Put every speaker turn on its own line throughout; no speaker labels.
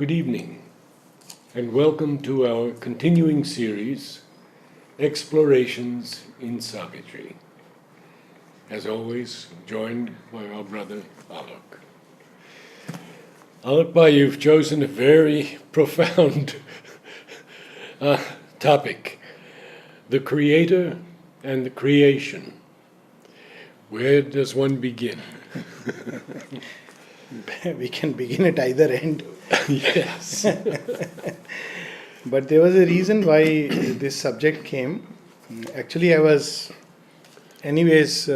Good evening, and welcome to our continuing series, Explorations in Savitri. As always, joined by our brother Alok. Alok Bhai, you've chosen a very profound topic, the Creator and the creation. Where does one begin?
We can begin at either end.
Yes.
But there was a reason why this subject came. Actually, I was, anyways,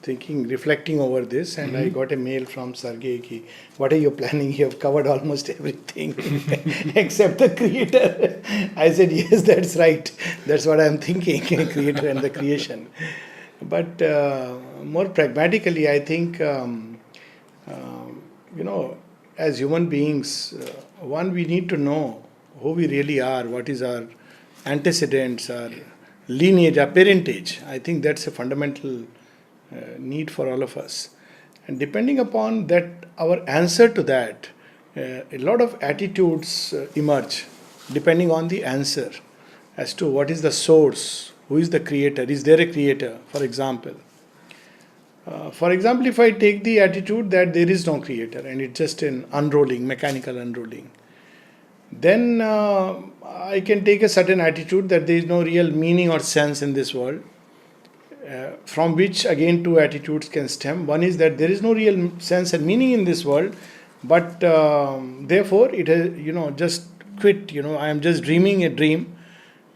reflecting over this, and I got a mail from Sergey ki, what are you planning? You have covered almost everything except the creator. I said, yes, that's right. That's what I'm thinking, creator and the creation. But more pragmatically, I think, as human beings, we need to know who we really are, what is our antecedents, our lineage, our parentage. I think that's a fundamental need for all of us. And depending upon that, our answer to that, a lot of attitudes emerge depending on the answer as to what is the source, who is the creator, is there a creator, for example. If I take the attitude that there is no creator and it's just an unrolling, mechanical unrolling, then I can take a certain attitude that there is no real meaning or sense in this world, from which again two attitudes can stem. One is that there is no real sense and meaning in this world, but therefore it has, just quit, I am just dreaming a dream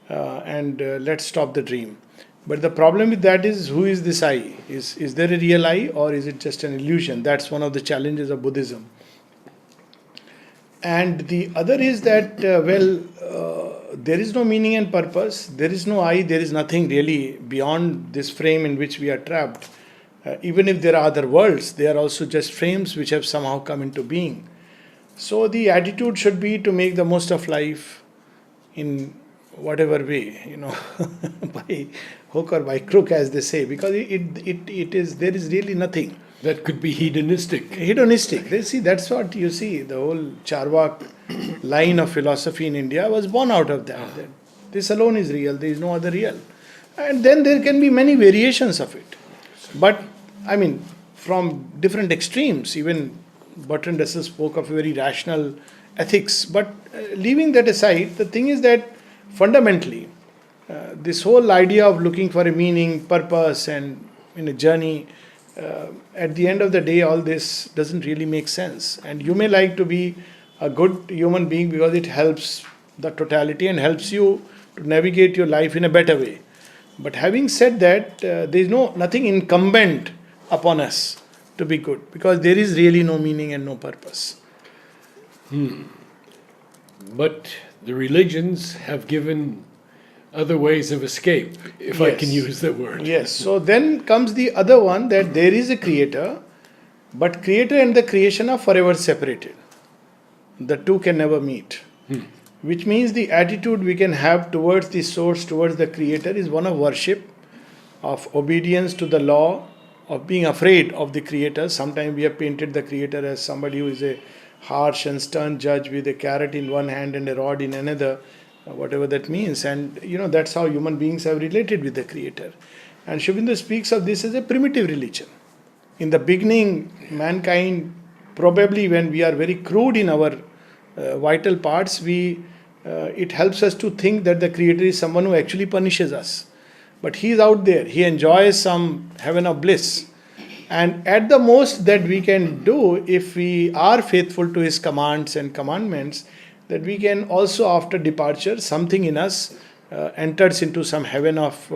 and let's stop the dream. But the problem with that is, who is this I? Is there a real I, or is it just an illusion? That's one of the challenges of Buddhism. And the other is that, there is no meaning and purpose, there is no I, there is nothing really beyond this frame in which we are trapped. Even if there are other worlds, they are also just frames which have somehow come into being. So the attitude should be to make the most of life in whatever way, by hook or by crook, as they say, because there is really nothing.
That could be hedonistic.
See, that's what you see. The whole Charvak line of philosophy in India was born out of that. That this alone is real, there is no other real. And then there can be many variations of it. But, from different extremes, even Bertrand Russell spoke of a very rational ethics. But leaving that aside, the thing is that fundamentally, this whole idea of looking for a meaning, purpose, and in a journey, at the end of the day, all this doesn't really make sense. And you may like to be a good human being because it helps the totality and helps you to navigate your life in a better way. But having said that, there is nothing incumbent upon us to be good, because there is really no meaning and no purpose.
But the religions have given other ways of escape, if I can use that word.
Yes. So then comes the other one, that there is a creator, but creator and the creation are forever separated. The two can never meet. Which means the attitude we can have towards the source, towards the creator, is one of worship, of obedience to the law, of being afraid of the creator. Sometimes we have painted the creator as somebody who is a harsh and stern judge with a carrot in one hand and a rod in another, whatever that means. And that's how human beings have related with the creator. And Sri Aurobindo speaks of this as a primitive religion. In the beginning, mankind, probably when we are very crude in our vital parts, it helps us to think that the creator is someone who actually punishes us. But he is out there, he enjoys some heaven of bliss. And at the most that we can do, if we are faithful to his commands and commandments, that we can also, after departure, something in us enters into some heaven of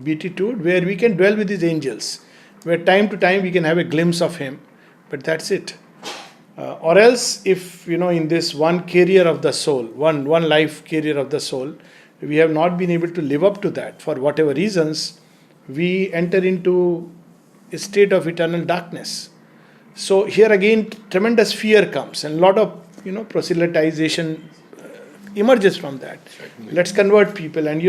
beatitude, where we can dwell with his angels, where time to time we can have a glimpse of him, but that's it. Or else, if in this one carrier of the soul, one life carrier of the soul, we have not been able to live up to that for whatever reasons, we enter into a state of eternal darkness. So here again, tremendous fear comes, and a lot of proselytization emerges from that.
Certainly.
Let's convert people, and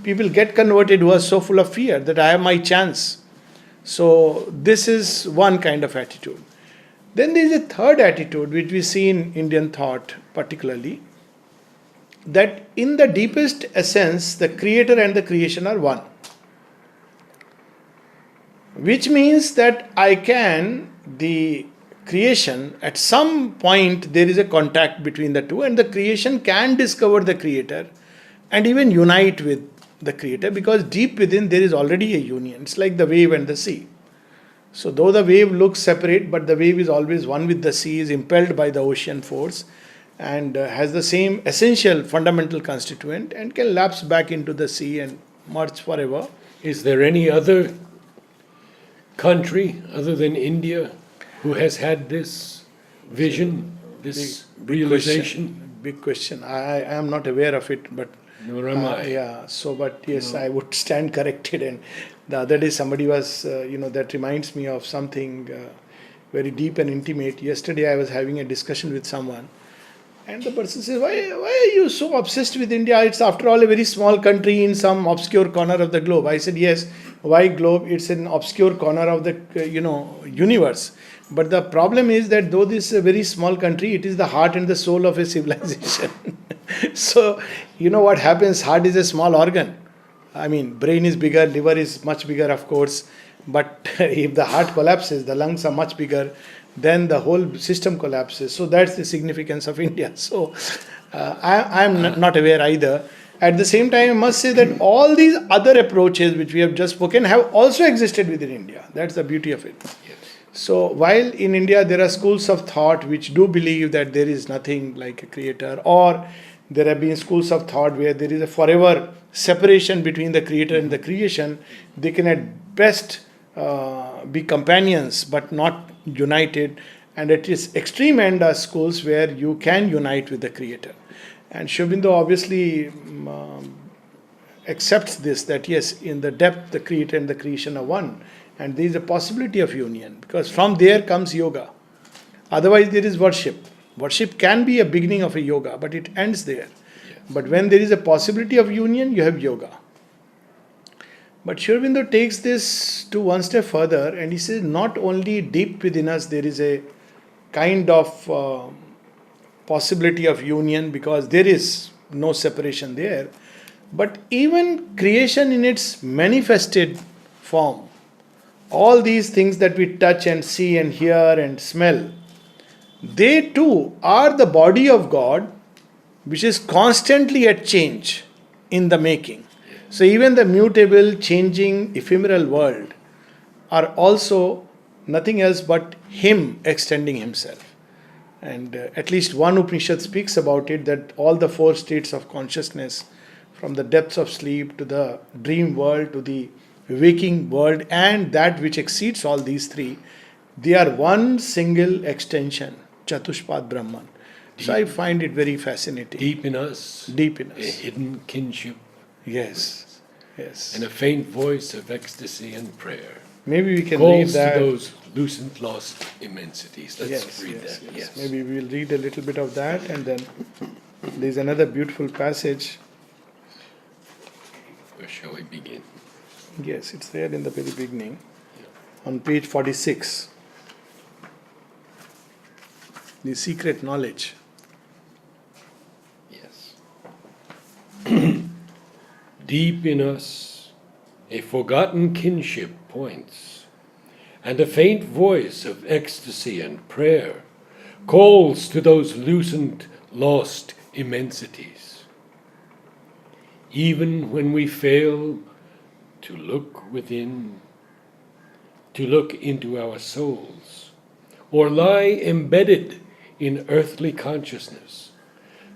people get converted who are so full of fear that I have my chance. So this is one kind of attitude. Then there is a third attitude which we see in Indian thought particularly, that in the deepest essence the creator and the creation are one. Which means that the creation, at some point there is a contact between the two, and the creation can discover the creator and even unite with the creator, because deep within there is already a union. It's like the wave and the sea. So though the wave looks separate, but the wave is always one with the sea, is impelled by the ocean force, and has the same essential fundamental constituent, and can lapse back into the sea and merge forever.
Is there any other country other than India who has had this vision, this realization?
Big question. I am not aware of it, but
Nor am I.
yeah. So, but yes, I would stand corrected. And the other day, somebody was, that reminds me of something very deep and intimate. Yesterday, I was having a discussion with someone, and the person says, "Why are you so obsessed with India? It's after all a very small country in some obscure corner of the globe." I said, "Yes. Why globe? It's an obscure corner of the universe." But the problem is that though this is a very small country, it is the heart and the soul of a civilization. So, what happens? Heart is a small organ. I mean, brain is bigger, liver is much bigger, of course. But if the heart collapses, the lungs are much bigger, then the whole system collapses. So that's the significance of India. So I'm not aware either. At the same time, I must say that all these other approaches which we have just spoken have also existed within India. That's the beauty of it.
Yes.
So while in India there are schools of thought which do believe that there is nothing like a creator, or there have been schools of thought where there is a forever separation between the creator and the creation, they can at best be companions but not united. And at its extreme end are schools where you can unite with the creator. And Sri Aurobindo obviously accepts this, that yes, in the depth the creator and the creation are one, and there is a possibility of union, because from there comes yoga. Otherwise there is worship. Worship can be a beginning of a yoga, but it ends there.
Yes.
But when there is a possibility of union, you have yoga. But Sri Aurobindo takes this to one step further, and he says not only deep within us there is a kind of possibility of union, because there is no separation there, but even creation in its manifested form, all these things that we touch and see and hear and smell, they too are the body of God, which is constantly at change in the making. So even the mutable, changing, ephemeral world are also nothing else but Him extending Himself. And at least one Upanishad speaks about it, that all the four states of consciousness, from the depths of sleep to the dream world to the waking world, and that which exceeds all these three, they are one single extension, Chatushpad Brahman. So I find it very fascinating.
Deep in us.
Deep in us.
A hidden kinship.
Yes. Yes.
And a faint voice of ecstasy and prayer.
Maybe we can
Calls
read that.
to those lucent lost immensities. Let's read that. Yes.
Maybe we'll read a little bit of that, and then there's another beautiful passage.
Where shall we begin?
Yes, it's there in the very beginning, on page 46. The secret knowledge.
Yes. Deep in us, a forgotten kinship points, and a faint voice of ecstasy and prayer calls to those lucent, lost immensities. Even when we fail to look within, to look into our souls, or lie embedded in earthly consciousness,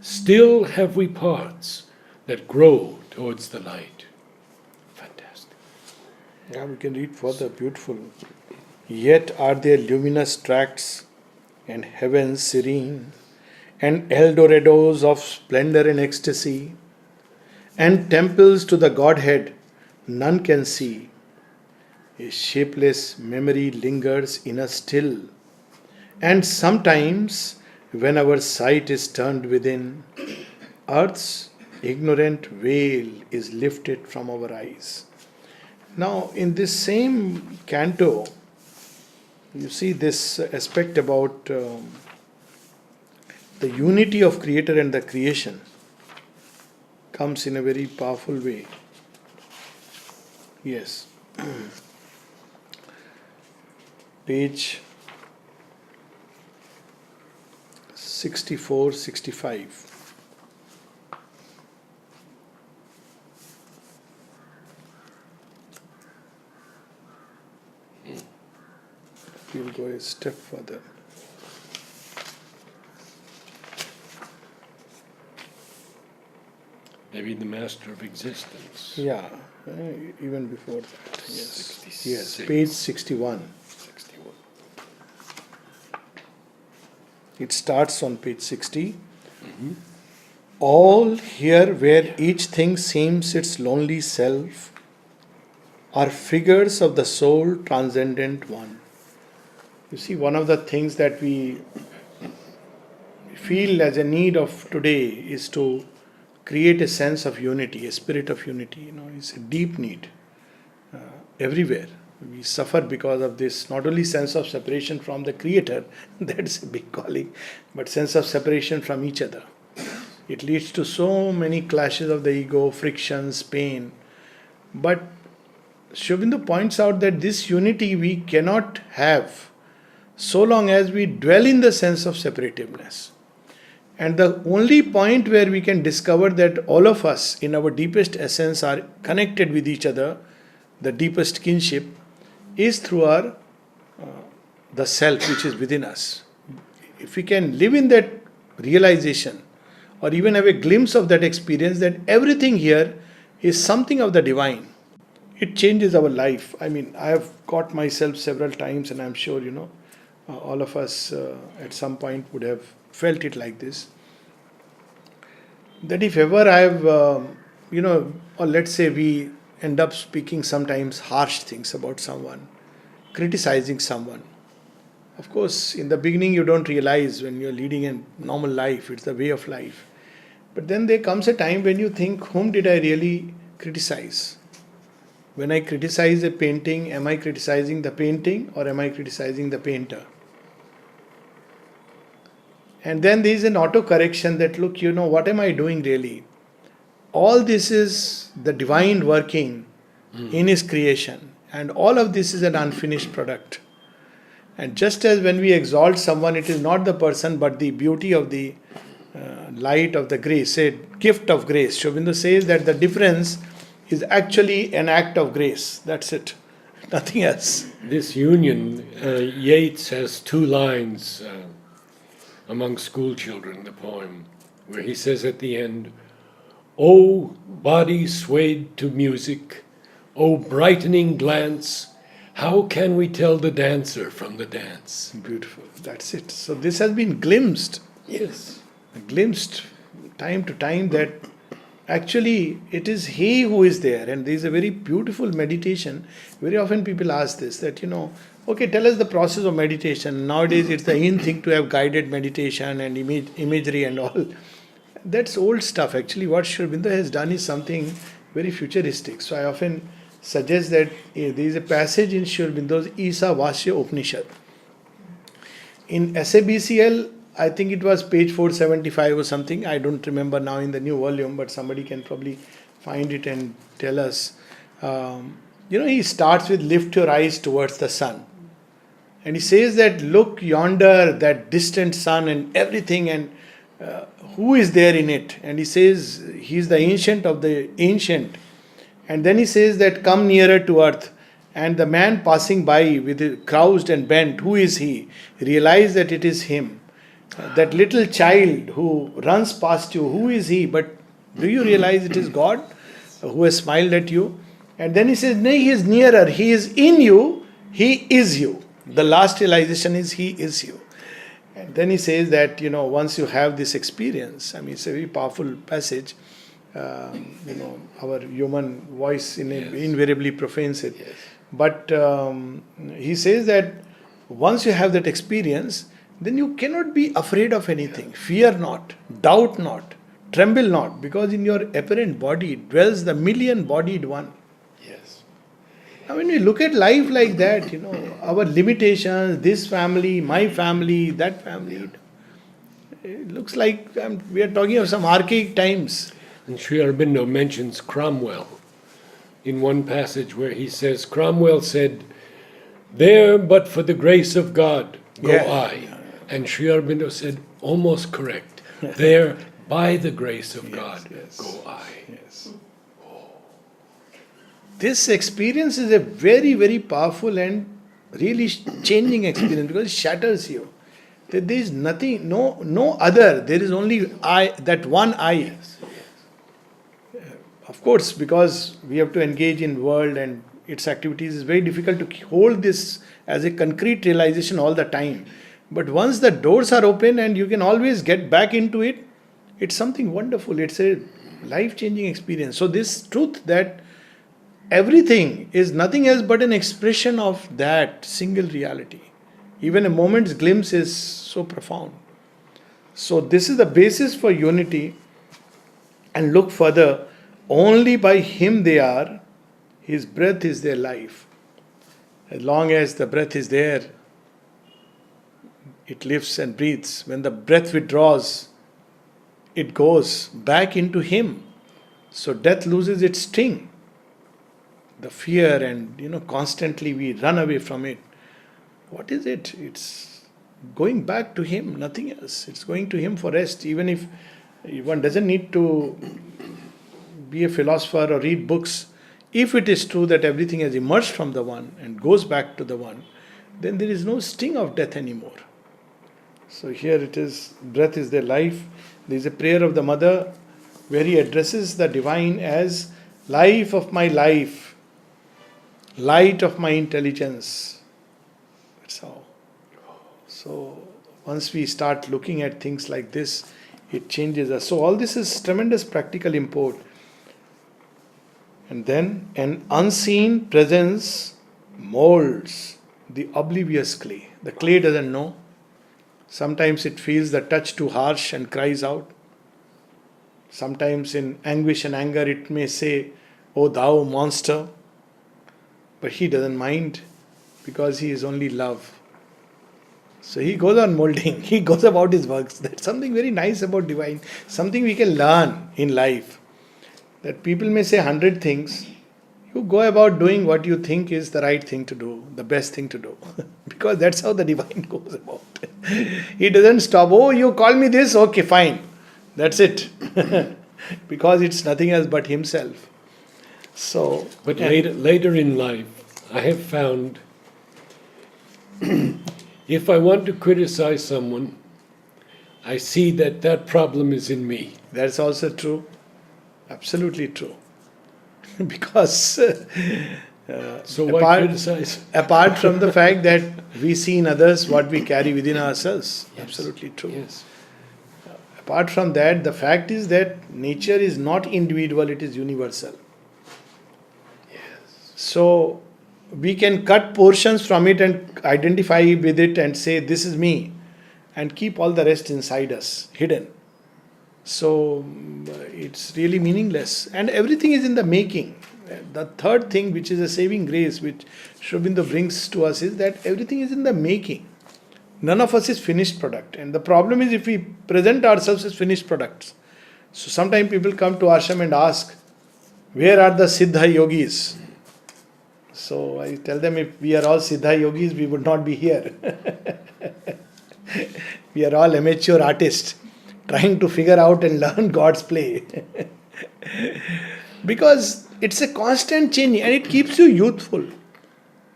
still have we parts that grow towards the light. Fantastic.
Yeah, we can read further. Beautiful. Yet are there luminous tracts and heavens serene, and Eldorados of splendor and ecstasy, and temples to the Godhead none can see. A shapeless memory lingers in us still, and sometimes when our sight is turned within, earth's ignorant veil is lifted from our eyes. Now, in this same canto, You see, this aspect about the unity of creator and the creation comes in a very powerful way. Yes. Page 64, 65. We'll go a step further.
Maybe the master of existence.
Yeah, even before that. Yes.
66.
Yes, page 61.
61.
It starts on page 60. All here where each thing seems its lonely self are figures of the soul transcendent one. You see, one of the things that we feel as a need of today is to create a sense of unity, a spirit of unity. It's a deep need everywhere. We suffer because of this, not only sense of separation from the creator, that's a big calling, but sense of separation from each other. It leads to so many clashes of the ego, frictions, pain. But Sri Aurobindo points out that this unity we cannot have so long as we dwell in the sense of separativeness. And the only point where we can discover that all of us in our deepest essence are connected with each other, the deepest kinship, is through the self which is within us. If we can live in that realization, or even have a glimpse of that experience, that everything here is something of the divine, it changes our life. I have caught myself several times, and I'm sure, all of us at some point would have felt it like this. That if ever I've, or let's say we end up speaking sometimes harsh things about someone, criticizing someone. Of course, in the beginning you don't realize when you're leading a normal life, it's the way of life. But then there comes a time when you think, whom did I really criticize? When I criticize a painting, am I criticizing the painting or am I criticizing the painter? And then there is an auto-correction that, look, what am I doing really? All this is the divine working in His creation. And all of this is an unfinished product. And just as when we exalt someone, it is not the person but the beauty of the light of the grace, a gift of grace. Sri Aurobindo says that the difference is actually an act of grace. That's it. Nothing else.
This union, Yeats has two lines among school children, the poem, where he says at the end, "O body swayed to music, O brightening glance, how can we tell the dancer from the dance?"
Beautiful. That's it. So this has been glimpsed.
Yes.
Glimpsed time to time that actually it is He who is there. And there is a very beautiful meditation. Very often people ask this, that okay, tell us the process of meditation. Nowadays it's the in thing to have guided meditation and imagery and all. That's old stuff. Actually what Sri Aurobindo has done is something very futuristic. So I often suggest that there is a passage in Sri Aurobindo's Isa Vasya Upanishad. In SABCL, I think it was page 475 or something. I don't remember now in the new volume, but somebody can probably find it and tell us. He starts with lift your eyes towards the sun. And he says that look yonder, that distant sun and everything, and who is there in it? And he says he is the ancient of the ancient. And then he says that come nearer to earth. And the man passing by with it crouched and bent, who is he? Realize that it is him. That little child who runs past you, who is he? But do you realize it is God who has smiled at you? And then he says, no, he is nearer. He is in you. He is you. The last realization is He is you. And then he says that, once you have this experience, it's a very powerful passage. Our human voice invariably profanes it.
Yes.
But he says that once you have that experience, then you cannot be afraid of anything. Fear not, doubt not, tremble not, because in your apparent body dwells the million-bodied one.
Yes.
Now, when we look at life like that, our limitations, this family, my family, that family, it looks like we are talking of some archaic times.
And Sri Aurobindo mentions Cromwell in one passage where he says, Cromwell said, "There, but for the grace of God, go
Yeah.
I." And Sri Aurobindo said, almost correct. There, by the grace of God,
yes.
go I.
Yes. This experience is a very, very powerful and really changing experience because it shatters you. That there is nothing, no other. There is only I, that one I. Of course, because we have to engage in world and its activities, it's very difficult to hold this as a concrete realization all the time. But once the doors are open and you can always get back into it, it's something wonderful. It's a life-changing experience. So this truth that everything is nothing else but an expression of that single reality. Even a moment's glimpse is so profound. So this is the basis for unity. And look further, only by Him they are, His breath is their life. As long as the breath is there, it lives and breathes. When the breath withdraws, it goes back into Him. So death loses its sting. The fear and constantly we run away from it. What is it? It's going back to Him, nothing else. It's going to Him for rest. Even if one doesn't need to be a philosopher or read books, if it is true that everything has emerged from the One and goes back to the One, then there is no sting of death anymore. So here it is, breath is their life. There is a prayer of the mother where he addresses the divine as life of my life, light of my intelligence. That's how. So once we start looking at things like this, it changes us. So all this is tremendous practical import. And then an unseen presence molds the oblivious clay. The clay doesn't know. Sometimes it feels the touch too harsh and cries out. Sometimes in anguish and anger it may say, "Oh thou monster." But he doesn't mind because he is only love. So he goes on molding. He goes about his works. That's something very nice about divine. Something we can learn in life. That people may say 100 things. You go about doing what you think is the right thing to do, the best thing to do. Because that's how the divine goes about. He doesn't stop. "Oh, you call me this? Okay, fine. That's it." Because it's nothing else but Himself. So,
But later in life, I have found if I want to criticize someone, I see that that problem is in me.
that's also true. Absolutely true. Because
So why criticize?
apart from the fact that we see in others what we carry within ourselves.
Yes.
Absolutely true.
Yes.
Apart from that, the fact is that nature is not individual, it is universal.
Yes.
So we can cut portions from it and identify with it and say, "This is me," and keep all the rest inside us, hidden. So it's really meaningless. And everything is in the making. The third thing, which is a saving grace, which Sri Aurobindo brings to us, is that everything is in the making. None of us is finished product. And the problem is if we present ourselves as finished products. So sometimes people come to ashram and ask, "Where are the Siddha yogis?" So I tell them, if we are all Siddha yogis, we would not be here. We are all amateur artists trying to figure out and learn God's play. Because it's a constant changing and it keeps you youthful.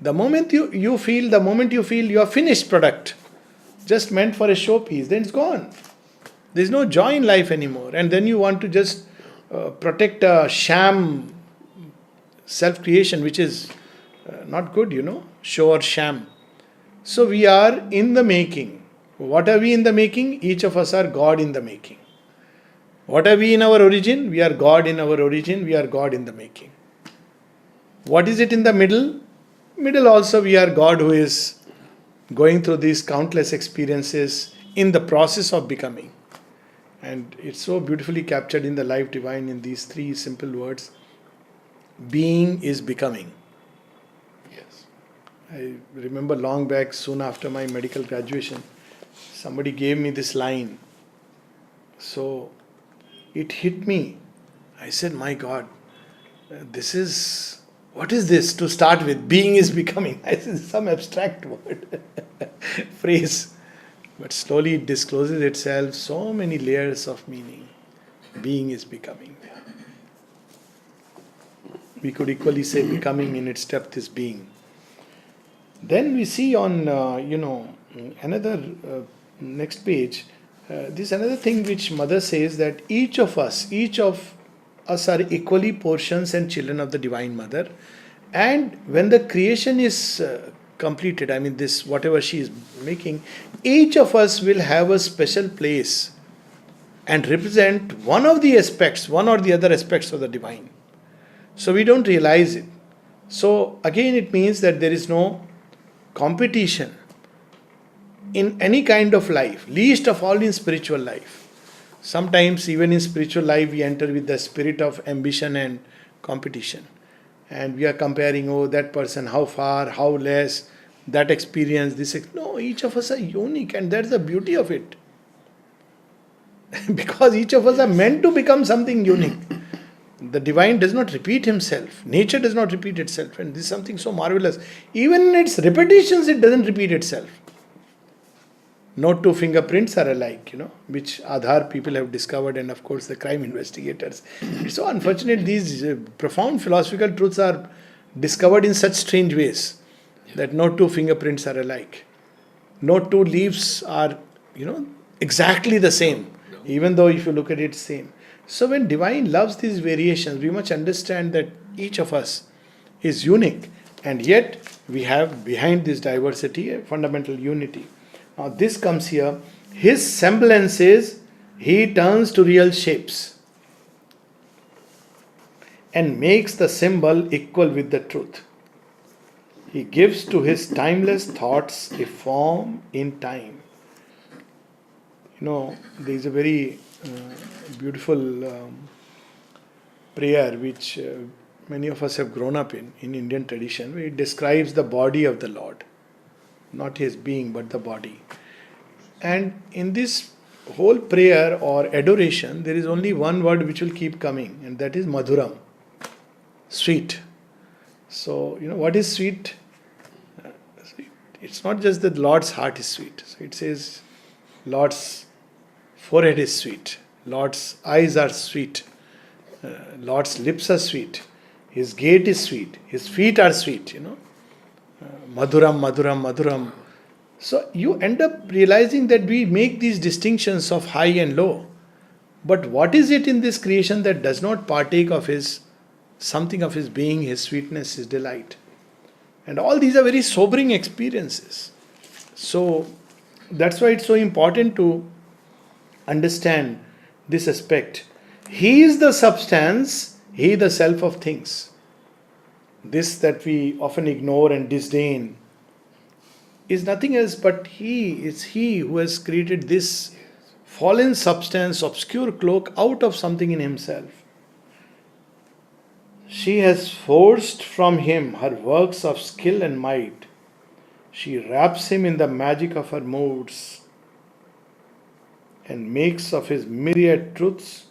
The moment you feel you are finished product, just meant for a showpiece, then it's gone. There's no joy in life anymore. And then you want to just protect a sham self-creation, which is not good, show or sham. So we are in the making. What are we in the making? Each of us are God in the making. What are we in our origin? We are God in our origin. We are God in the making. What is it in the middle? Middle also we are God who is going through these countless experiences in the process of becoming. And it's so beautifully captured in the Life Divine in these three simple words. Being is becoming. I remember long back, soon after my medical graduation, somebody gave me this line. So it hit me. I said, my God, what is this to start with? Being is becoming. I said, some abstract word, phrase. But slowly it discloses itself, so many layers of meaning. Being is becoming. We could equally say becoming in its depth is being. Then we see on, another next page, this is another thing which Mother says, that each of us are equally portions and children of the Divine Mother. And when the creation is completed, I mean this, whatever she is making, each of us will have a special place and represent one or the other aspects of the Divine. So we don't realize it. So again it means that there is no competition in any kind of life, least of all in spiritual life. Sometimes even in spiritual life we enter with the spirit of ambition and competition, and we are comparing, oh, that person, how far, how less, that experience, no, each of us are unique, and that's the beauty of it. Because each of us are meant to become something unique. The Divine does not repeat himself. Nature does not repeat itself. And this is something so marvelous. Even in its repetitions, it doesn't repeat itself. No two fingerprints are alike, which Aadhaar people have discovered, and of course the crime investigators. It's so unfortunate these profound philosophical truths are discovered in such strange ways that no two fingerprints are alike. No two leaves are, exactly the same, even though if you look at it, same. So when Divine loves these variations, we must understand that each of us is unique, and yet we have behind this diversity a fundamental unity. Now this comes here. His semblances he turns to real shapes and makes the symbol equal with the truth. He gives to his timeless thoughts a form in time. There is a very beautiful prayer which many of us have grown up in Indian tradition, where it describes the body of the Lord, not his being but the body. And in this whole prayer or adoration, there is only one word which will keep coming, and that is Madhuram, sweet. So, what is sweet? It's not just that Lord's heart is sweet. So it says Lord's forehead is sweet, Lord's eyes are sweet, Lord's lips are sweet, his gait is sweet, his feet are sweet, Madhuram, Madhuram, Madhuram. So you end up realizing that we make these distinctions of high and low. But what is it in this creation that does not partake of something of his being, his sweetness, his delight? And all these are very sobering experiences. So that's why it's so important to understand this aspect. He is the substance, he the self of things. This that we often ignore and disdain is nothing else but it's he who has created this fallen substance, obscure cloak out of something in himself. She has forced from him her works of skill and might. She wraps him in the magic of her moods and makes of his myriad truths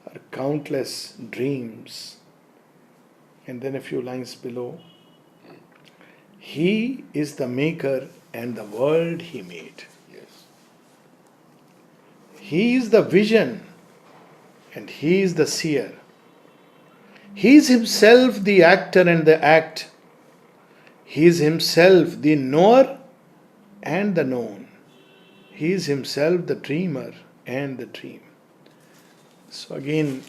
her countless dreams. And then a few lines below. He is the maker and the world he made.
Yes.
He is the vision and he is the seer. He is himself the actor and the act. He is himself the knower and the known. He is himself the dreamer and the dream. So again,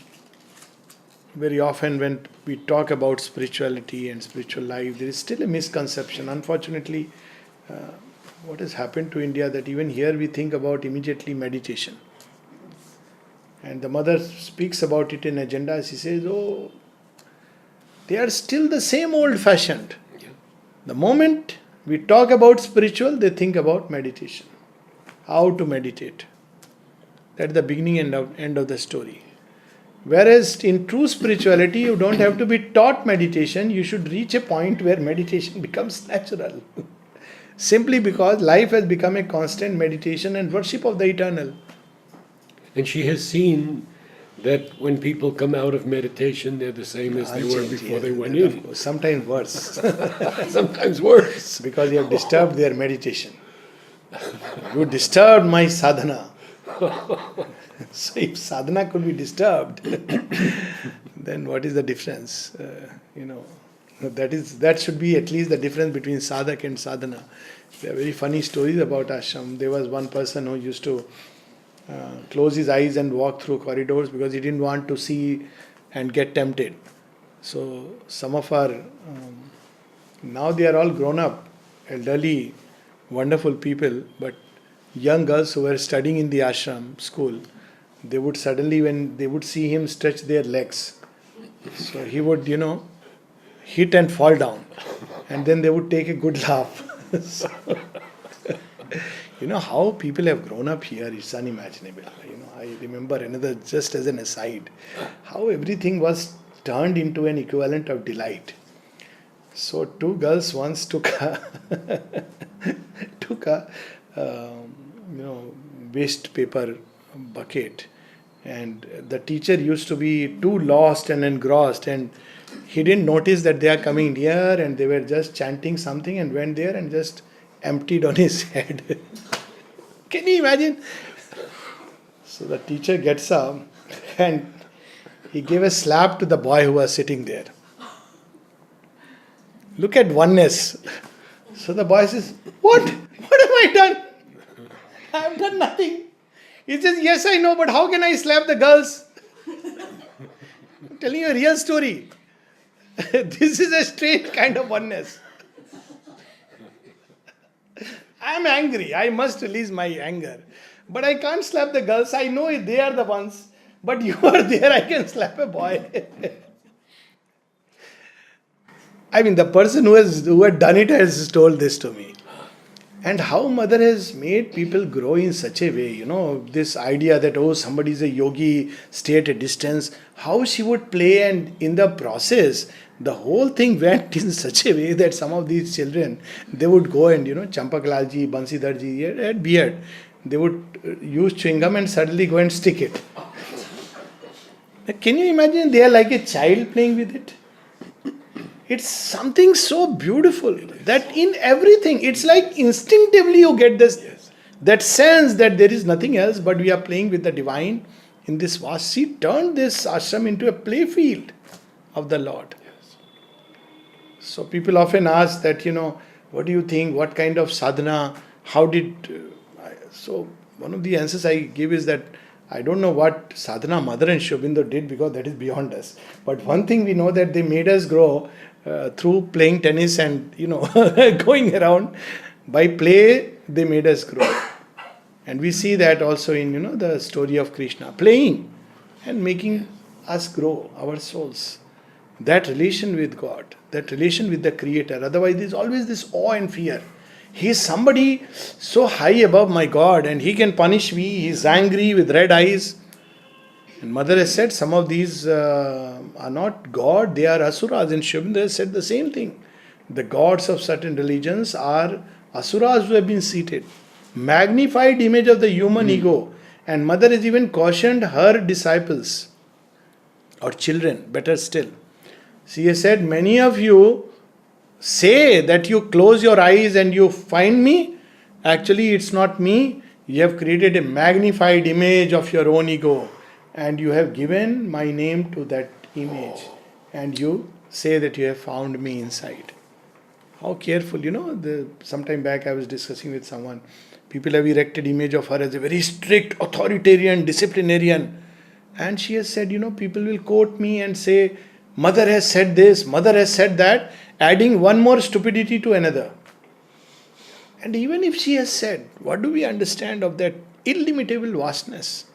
very often when we talk about spirituality and spiritual life, there is still a misconception. Unfortunately, what has happened to India, that even here we think about immediately meditation. And the mother speaks about it in agenda. She says, oh, they are still the same old-fashioned.
Yeah.
The moment we talk about spiritual, they think about meditation. How to meditate. That's the beginning and end of the story. Whereas in true spirituality, you don't have to be taught meditation. You should reach a point where meditation becomes natural. Simply because life has become a constant meditation and worship of the eternal.
And she has seen that when people come out of meditation, they're the same as they were before they went in.
Sometimes worse.
Sometimes worse.
Because you have disturbed their meditation. You disturbed my sadhana. So if sadhana could be disturbed, then what is the difference? That should be at least the difference between sadhak and sadhana. There are very funny stories about ashram. There was one person who used to close his eyes and walk through corridors because he didn't want to see and get tempted. So some of our, now they are all grown up, elderly, wonderful people, but young girls who were studying in the ashram school, they would suddenly, when they would see him stretch their legs, so he would, hit and fall down, and then they would take a good laugh. So, how people have grown up here is unimaginable. I remember another, just as an aside, how everything was turned into an equivalent of delight. So two girls once took a waste paper bucket, and the teacher used to be too lost and engrossed, and he didn't notice that they are coming near, and they were just chanting something, and went there and just emptied on his head. Can you imagine? So the teacher gets up and he gave a slap to the boy who was sitting there. Look at oneness. So the boy says, What? What have I done? I have done nothing. He says, yes, I know, but how can I slap the girls? I'm telling you a real story. This is a strange kind of oneness. I am angry. I must release my anger. But I can't slap the girls. I know they are the ones. But you are there, I can slap a boy. I mean, the person who had done it has told this to me. And how mother has made people grow in such a way, this idea that, somebody is a yogi, stay at a distance, how she would play, and in the process, the whole thing went in such a way that some of these children, they would go and, Champaklalji, Bansidharji had beard. They would use chewing gum and suddenly go and stick it. Can you imagine they are like a child playing with it? It's something so beautiful that in everything, it's like instinctively you get this, that sense that there is nothing else but we are playing with the divine in this vast. She turned this ashram into a playfield of the Lord. So people often ask that, what do you think, what kind of sadhana, how did... So one of the answers I give is that I don't know what sadhana Mother and Shobindo did because that is beyond us. But one thing we know that they made us grow through playing tennis and, going around. By play, they made us grow. And we see that also in, the story of Krishna. Playing and making us grow, our souls. That relation with God, that relation with the Creator. Otherwise, there's always this awe and fear. He is somebody so high above my God and he can punish me. He is angry with red eyes. And Mother has said some of these are not God, they are asuras. And Shobindo has said the same thing. The gods of certain religions are asuras who have been seated. Magnified image of the human ego. And Mother has even cautioned her disciples or children, better still. She has said, many of you say that you close your eyes and you find me. Actually, it's not me. You have created a magnified image of your own ego. And you have given my name to that image. And you say that you have found me inside. How careful, some time back I was discussing with someone. People have erected image of her as a very strict, authoritarian, disciplinarian. And she has said, people will quote me and say, Mother has said this, Mother has said that, adding one more stupidity to another. And even if she has said, what do we understand of that illimitable vastness?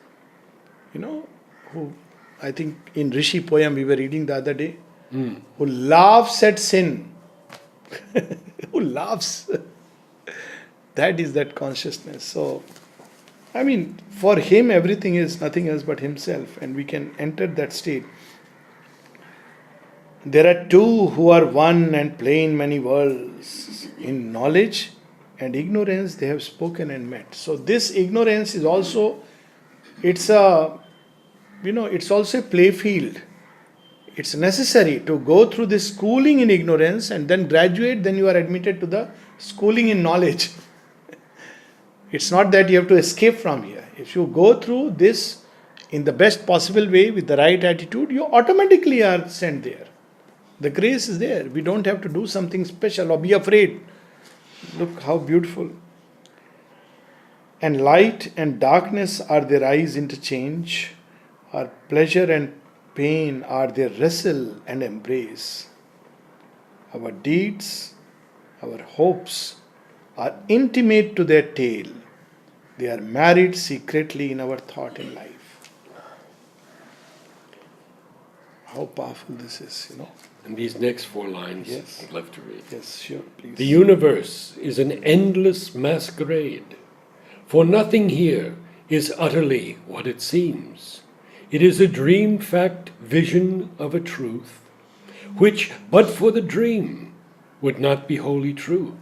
Who, I think in Rishi poem we were reading the other day, who laughs at sin. Who laughs. That is that consciousness. So, I mean, for him, everything is nothing else but himself, and we can enter that state. There are two who are one and play in many worlds. In knowledge and ignorance, they have spoken and met. So this ignorance is also, it's a, it's also a play field. It's necessary to go through this schooling in ignorance and then graduate, then you are admitted to the schooling in knowledge. It's not that you have to escape from here. If you go through this in the best possible way with the right attitude, you automatically are sent there. The grace is there. We don't have to do something special or be afraid. Look how beautiful. And light and darkness are their eyes interchange. Our pleasure and pain are their wrestle and embrace. Our deeds, our hopes are intimate to their tale. They are married secretly in our thought and life. How powerful this is,
And these next 4 lines,
Yes.
I'd love to read.
Yes, sure, please.
The universe is an endless masquerade, for nothing here is utterly what it seems. It is a dream fact vision of a truth, which, but for the dream, would not be wholly true.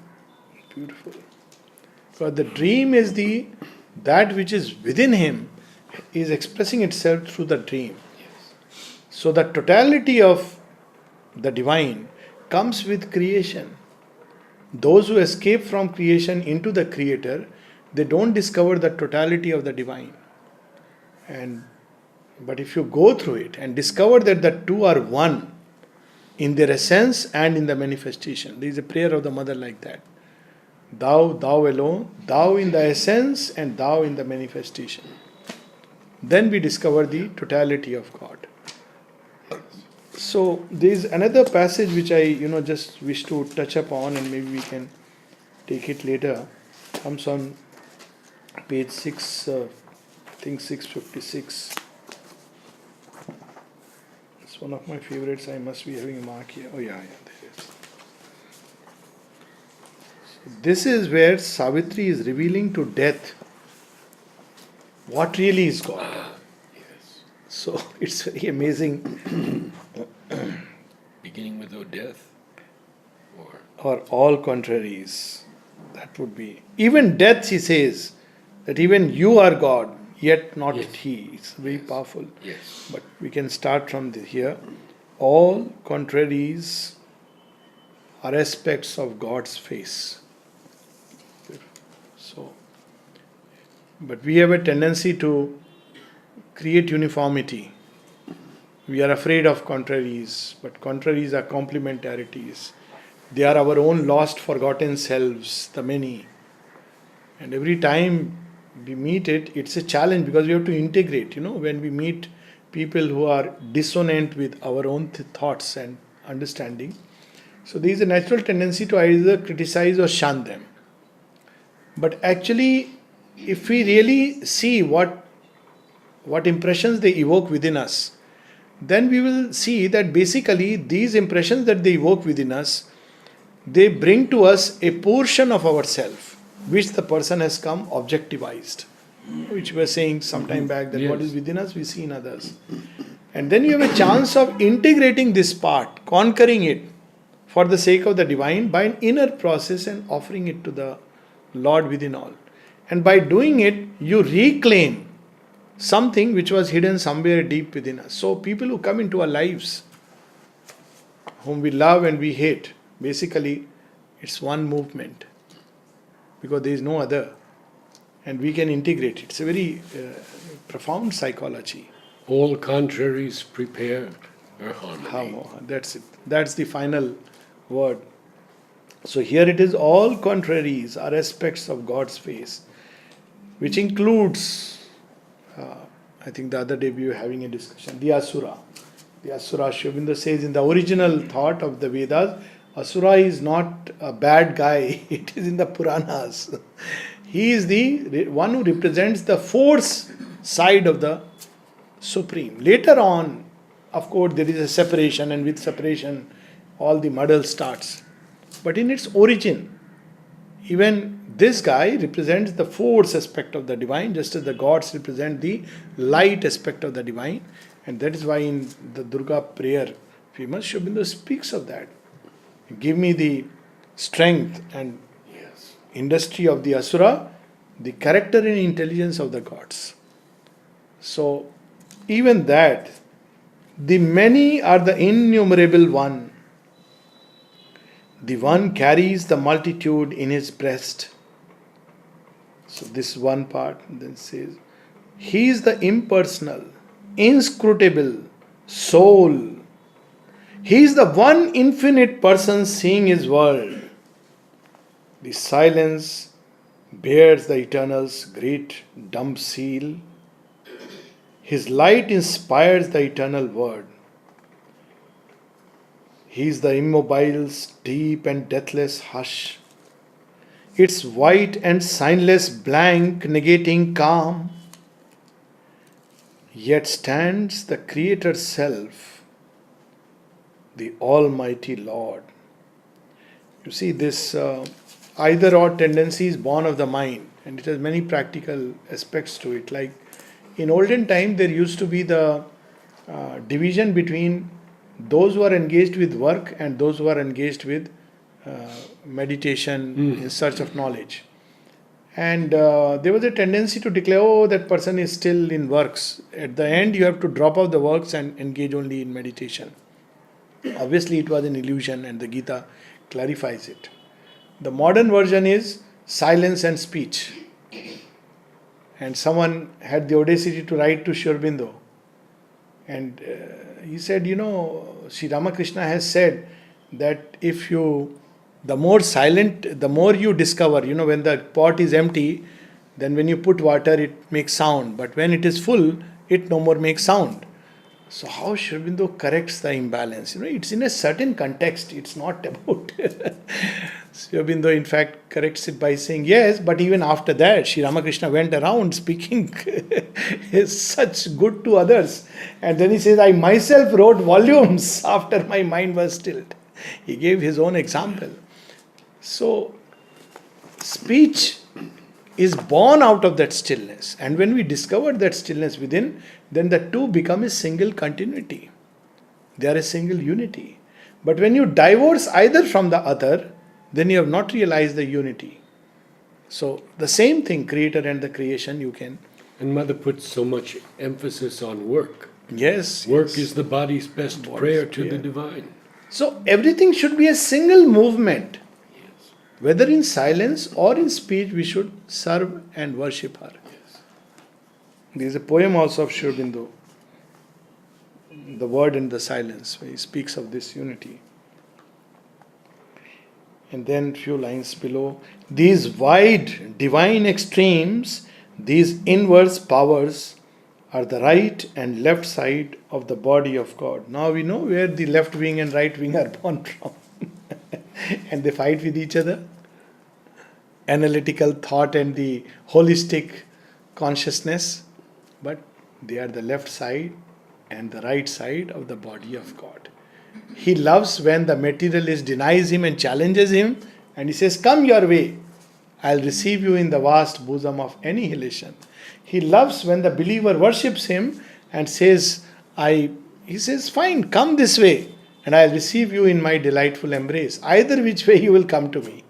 Beautiful. For the dream is that which is within him is expressing itself through the dream. So the totality of the divine comes with creation. Those who escape from creation into the creator, they don't discover the totality of the divine. But if you go through it and discover that the two are one in their essence and in the manifestation, there is a prayer of the mother like that. Thou, thou alone, thou in the essence and thou in the manifestation. Then we discover the totality of God. So there is another passage which I just wish to touch upon, and maybe we can take it later. Comes on page 6, I think 656. It's one of my favorites. I must be having a mark here. Oh yeah, there it is. This is where Savitri is revealing to death what really is God.
Yes.
So it's very amazing.
Beginning with O death,
Or all contraries. That would be. Even death, he says, that even you are God, yet not
Yes.
he. It's very powerful.
yes.
But we can start from here. All contraries are aspects of God's face. So, but we have a tendency to create uniformity. We are afraid of contraries, but contraries are complementarities. They are our own lost, forgotten selves, the many. And every time we meet it, it's a challenge because we have to integrate. When we meet people who are dissonant with our own thoughts and understanding, so there is a natural tendency to either criticize or shun them. But actually, if we really see what impressions they evoke within us, then we will see that basically these impressions that they evoke within us, they bring to us a portion of ourself which the person has come objectivized, which we were saying some time back, that what
Yes.
is within us we see in others. And then you have a chance of integrating this part, conquering it for the sake of the divine by an inner process and offering it to the Lord within all. And by doing it, you reclaim something which was hidden somewhere deep within us. So people who come into our lives, whom we love and we hate, basically it's one movement, because there is no other, and we can integrate it. It's a very profound psychology.
All contraries prepare a harmony.
That's it. That's the final word. So here it is, all contraries are aspects of God's face, which includes, I think the other day we were having a discussion, the Asura. The Asura, Sri Aurobindo says, in the original thought of the Vedas, Asura is not a bad guy. It is in the Puranas. He is the one who represents the force side of the Supreme. Later on, of course, there is a separation, and with separation, all the muddle starts. But in its origin, even This guy represents the force aspect of the divine, just as the gods represent the light aspect of the divine. And that is why in the Durga prayer, famous, Sri Aurobindo speaks of that. Give me the strength and
Yes.
industry of the Asura, the character and intelligence of the gods. So, even that, the many are the innumerable one. The one carries the multitude in his breast. So, this one part then says, he is the impersonal, inscrutable soul. He is the one infinite person seeing his world. The silence bears the eternal's great dumb seal. His light inspires the eternal word. He is the immobile's deep and deathless hush. Its white and signless blank negating calm. Yet stands the Creator Self, the Almighty Lord. You see, this either or tendency is born of the mind, and it has many practical aspects to it. Like in olden time, there used to be the division between those who are engaged with work and those who are engaged with meditation in search of knowledge. And there was a tendency to declare, oh, that person is still in works. At the end, you have to drop off the works and engage only in meditation. Obviously, it was an illusion, and the Gita clarifies it. The modern version is silence and speech. And someone had the audacity to write to Sri Aurobindo. And he said, Sri Ramakrishna has said that the more silent, the more you discover, when the pot is empty, then when you put water, it makes sound. But when it is full, it no more makes sound. So how Sri Aurobindo corrects the imbalance? It's in a certain context. It's not about... Sri Aurobindo, in fact, corrects it by saying, yes, but even after that, Sri Ramakrishna went around speaking such good to others. And then he says, I myself wrote volumes after my mind was stilled. He gave his own example. So, speech is born out of that stillness. And when we discover that stillness within, then the two become a single continuity. They are a single unity. But when you divorce either from the other, then you have not realized the unity. So, the same thing, creator and the creation, you can.
And Mother puts so much emphasis on work.
Yes.
Work is the body's best prayer to the divine.
So, everything should be a single movement. Whether in silence or in speech, we should serve and worship her.
Yes.
There is a poem also of Sri Aurobindo, The Word and the Silence, where he speaks of this unity. And then few lines below, these wide divine extremes, these inverse powers, are the right and left side of the body of God. Now we know where the left wing and right wing are born from. And they fight with each other. Analytical thought and the holistic consciousness. But they are the left side and the right side of the body of God. He loves when the materialist denies him and challenges him. And he says, come your way. I'll receive you in the vast bosom of annihilation. He loves when the believer worships him and says, he says, fine, come this way. And I'll receive you in my delightful embrace. Either which way you will come to me.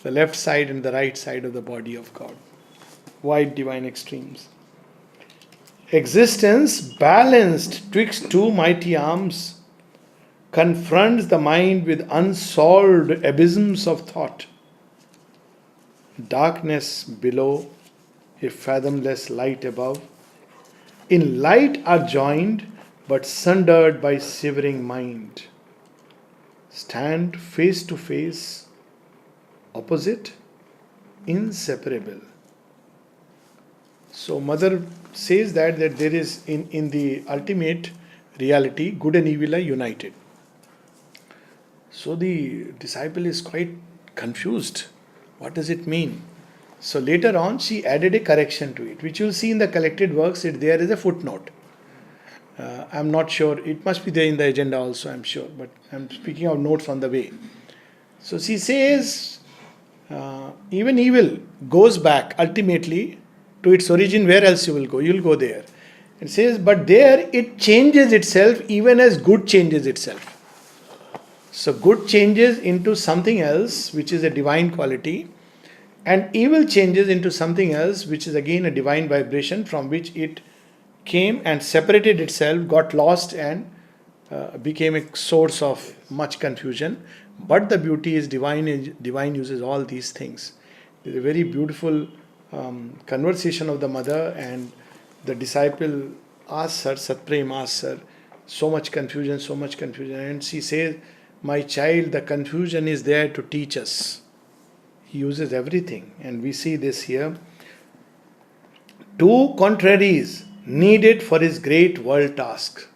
The left side and the right side of the body of God. Wide divine extremes. Existence balanced twixt two mighty arms confronts the mind with unsolved abysms of thought. Darkness below, a fathomless light above. In light are joined, but sundered by shivering mind. Stand face to face, opposite, inseparable. So Mother says that there is in the ultimate reality, good and evil are united. So the disciple is quite confused. What does it mean? So later on she added a correction to it, which you'll see in the collected works. There is a footnote. I'm not sure, it must be there in the agenda also, I'm sure, but I'm speaking of notes on the way. So she says, even evil goes back ultimately to its origin. Where else you will go? You will go there. It says, but there it changes itself even as good changes itself. So good changes into something else, which is a divine quality, and evil changes into something else, which is again a divine vibration from which it came and separated itself, got lost, and became a source of much confusion. But the beauty is divine uses all these things. There's a very beautiful conversation of the mother, and the disciple asks her, Satprem asks her, so much confusion, so much confusion. And she says, my child, the confusion is there to teach us. He uses everything, and we see this here. Two contraries needed for his great world task.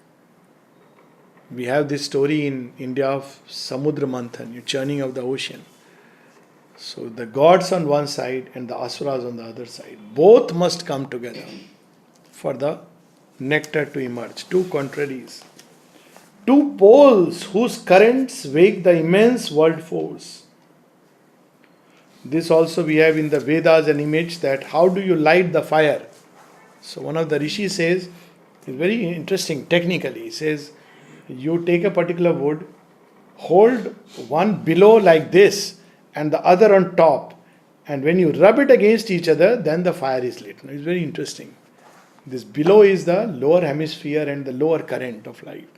We have this story in India of Samudra Manthan, churning of the ocean. So the gods on one side and the asuras on the other side. Both must come together for the nectar to emerge. Two contraries. Two poles whose currents wake the immense world force. This also we have in the Vedas an image that how do you light the fire? So one of the rishis says, it's very interesting technically. He says, you take a particular wood, hold one below like this and the other on top, and when you rub it against each other, then the fire is lit. It's very interesting. This below is the lower hemisphere and the lower current of light,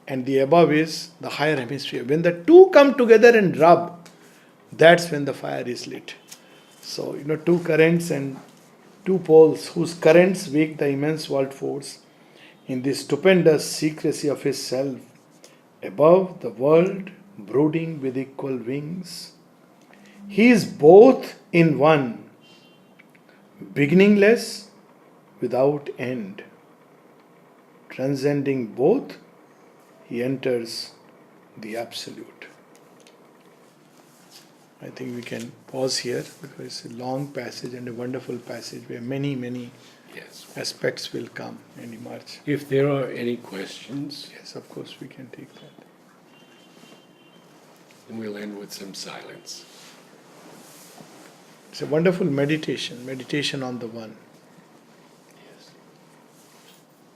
and the above is the higher hemisphere. When the two come together and rub, that's when the fire is lit. So, two currents and two poles whose currents wake the immense world force in the stupendous secrecy of his self, above the world brooding with equal wings. He is both in one, beginningless without end. Transcending both, he enters the absolute. I think we can pause here because it's a long passage and a wonderful passage where many, many aspects will come and emerge.
If there are any questions,
Yes, of course, we can take that.
and we'll end with some silence.
It's a wonderful meditation on the one.